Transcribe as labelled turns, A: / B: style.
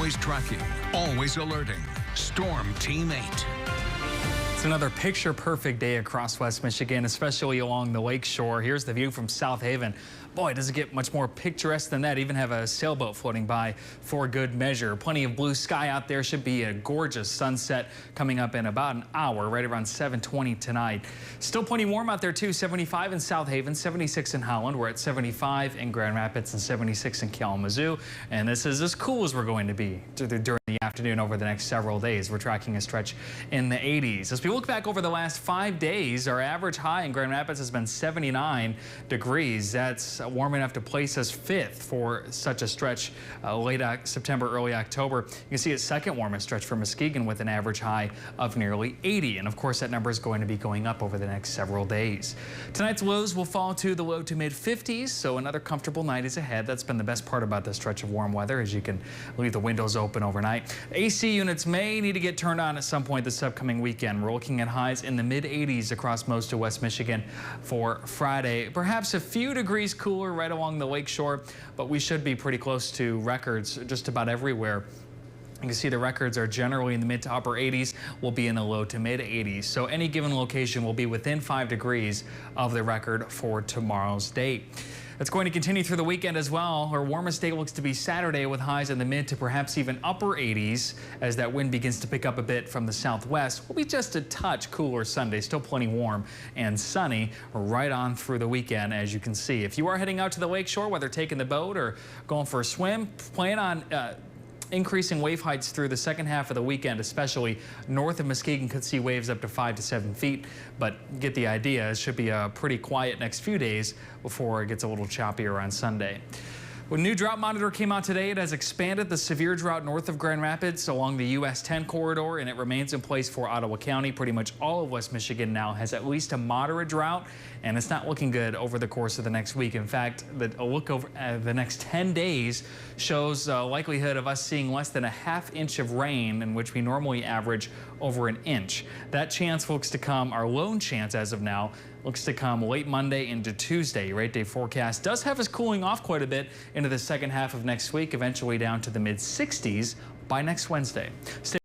A: Always tracking, always alerting. Storm Team 8.
B: It's another picture-perfect day across West Michigan, especially along the lake shore. Here's the view from South Haven. Boy, does it get much more picturesque than that. Even have a sailboat floating by for good measure. Plenty of blue sky out there. Should be a gorgeous sunset coming up in about an hour, right around 7:20 tonight. Still plenty warm out there too. 75 in South Haven, 76 in Holland. We're at 75 in Grand Rapids and 76 in Kalamazoo. And this is as cool as we're going to be during the afternoon over the next several days. We're tracking a stretch in the 80s. As we look back over the last 5 days, our average high in Grand Rapids has been 79 degrees. That's warm enough to place us 5th for such a stretch late September, early October. You can see its second warmest stretch for Muskegon with an average high of nearly 80. And of course, that number is going to be going up over the next several days. Tonight's lows will fall to the low to mid 50s, so another comfortable night is ahead. That's been the best part about this stretch of warm weather, as you can leave the windows open overnight. AC units may need to get turned on at some point this upcoming weekend. We're looking at highs in the mid 80s across most of West Michigan for Friday. Perhaps a few degrees cooler right along the lake shore, but we should be pretty close to records just about everywhere. You can see the records are generally in the mid to upper 80s. We'll be in the low to mid 80s. So any given location will be within 5 degrees of the record for tomorrow's date. It's going to continue through the weekend as well. Our warmest day looks to be Saturday with highs in the mid to perhaps even upper 80s as that wind begins to pick up a bit from the southwest. We'll be just a touch cooler Sunday, still plenty warm and sunny right on through the weekend, as you can see. If you are heading out to the lake shore, whether taking the boat or going for a swim, plan on increasing wave heights through the second half of the weekend, especially north of Muskegon could see waves up to 5 to 7 feet. But get the idea, it should be a pretty quiet next few days before it gets a little choppier on Sunday. When new drought monitor came out today, it has expanded the severe drought north of Grand Rapids along the US 10 corridor, and it remains in place for Ottawa County. Pretty much all of West Michigan now has at least a moderate drought, and it's not looking good over the course of the next week. In fact, a look over the next 10 days shows a likelihood of us seeing less than a ½ inch of rain, in which we normally average over an inch. That chance looks to come, our lone chance as of now, looks to come late Monday into Tuesday. Your 8-day forecast does have us cooling off quite a bit into the second half of next week, eventually down to the mid 60s by next Wednesday.